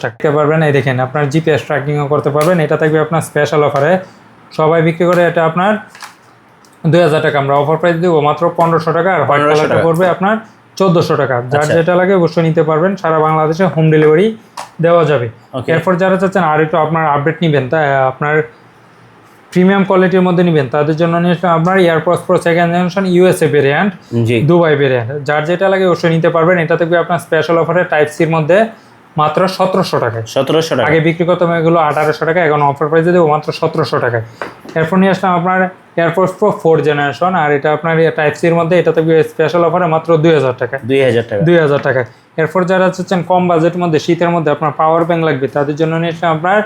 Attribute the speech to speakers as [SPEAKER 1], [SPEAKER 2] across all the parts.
[SPEAKER 1] রাখতে পারবেন। এই দেখেন আপনার জিপিএস ট্র্যাকিংও করতে পারবেন। এটা থাকবে আপনার স্পেশাল অফারে, সবাই বিক্রি করে এটা আপনার 2000 টাকা, আমরা অফার প্রাইস দেবো মাত্র 1500 টাকা। আর হোয়াইট কালারটা পড়বে আপনার 1400 টাকা। যার যেটা লাগে অবশ্যই নিতে পারবেন, সারা বাংলাদেশে হোম ডেলিভারি দেওয়া যাবে। এরপর যারা চাচ্ছেন আর একটু আপনার আপডেট নেবেন, তাই আপনার প্রিমিয়াম কোয়ালিটির মধ্যে নেবেন, তাদের জন্য নিয়ে আপনার AirPods pro second generation USA variant, Dubai variant. যার যেটা লাগে অবশ্যই নিতে পারবেন। এটা থাকবে আপনার স্পেশাল অফারে টাইপ সির মধ্যে মাত্র 1700 টাকায়।
[SPEAKER 2] 1700 টাকা
[SPEAKER 1] আগে বিক্রি করতাম এগুলো 1800 টাকা, এখন অফার প্রাইসে দেবো মাত্র 1700 টাকায়। এরপর নিয়ে আসলাম আপনার এয়ারপডস প্রো 4 জেনারেশন, আর এটা আপনার টাইপ সির মধ্যে, এটা থাকবে স্পেশাল অফারে মাত্র 2000 টাকা। 2000 টাকায়। এরপর যারা চাচ্ছেন কম বাজেটের মধ্যে, শীতের মধ্যে আপনার পাওয়ার ব্যাংক লাগবে, তাদের জন্য নিয়ে আসলাম আপনার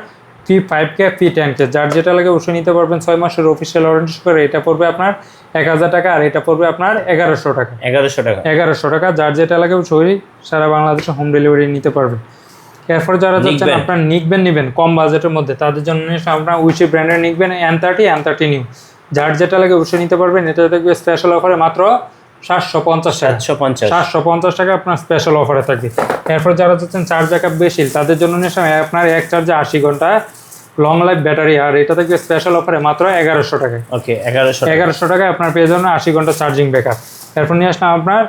[SPEAKER 1] P5K P10K। যার যেটা লাগে অবশ্যই নিতে পারবেন। 6 মাসের অফিসিয়াল ওয়ারেন্টি করে এটা পড়বে আপনার 1000 টাকা, আর এটা পড়বে আপনার 1100 টাকা। 1100 টাকা। যার যেটা লাগে অবশ্যই সারা বাংলাদেশে হোম ডেলিভারি নিতে পারবেন। এরপর যারা যাচ্ছেন আপনার নিকবেন নেবেন কম বাজেটের মধ্যে, তাদের জন্য আপনার উইশি ব্র্যান্ডের নিকবেন N30 নিউ। যার যেটা লাগে অবশ্যই নিতে পারবেন। এটা থাকবে স্পেশাল অফারে মাত্র 750 টাকা আপনার স্পেশাল অফারে থাকবে। এরপর যারা চাচ্ছেন চার্জ ব্যাকআপ বেশি, তাদের জন্য আপনার এক চার্জে 80 ঘন্টা লং লাইফ ব্যাটারি, আর এটা থাকবে স্পেশাল অফারে মাত্র 1100 টাকায়। 1100 টাকায় আপনার পেয়ে যাবেন 80 ঘন্টা চার্জিং ব্যাকআপ। এরপর নিয়ে আসলাম আপনার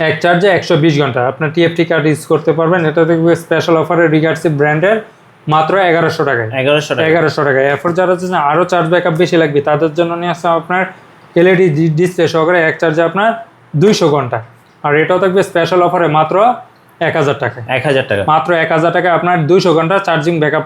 [SPEAKER 1] এক চার্জে 120 ঘন্টা আপনার টিএফটি কার্ড ইউজ করতে পারবেন। এটা থাকবে স্পেশাল অফারে রিগার্ডসি ব্র্যান্ডের মাত্র 1100 টাকায়। 1100 টাকায়। এরপর যারা চাচ্ছেন আরও চার্জ ব্যাকআপ বেশি লাগবে, তাদের জন্য নিয়ে আসলাম আপনার এলইডি ডিসপ্লে সহকারে এক চার্জে আপনার 200 ঘন্টা, আর এটাও থাকবে স্পেশাল অফারে মাত্র 1000 টাকা। মাত্র 1000 টাকা আপনার 200 ঘন্টা চার্জিং ব্যাকআপ।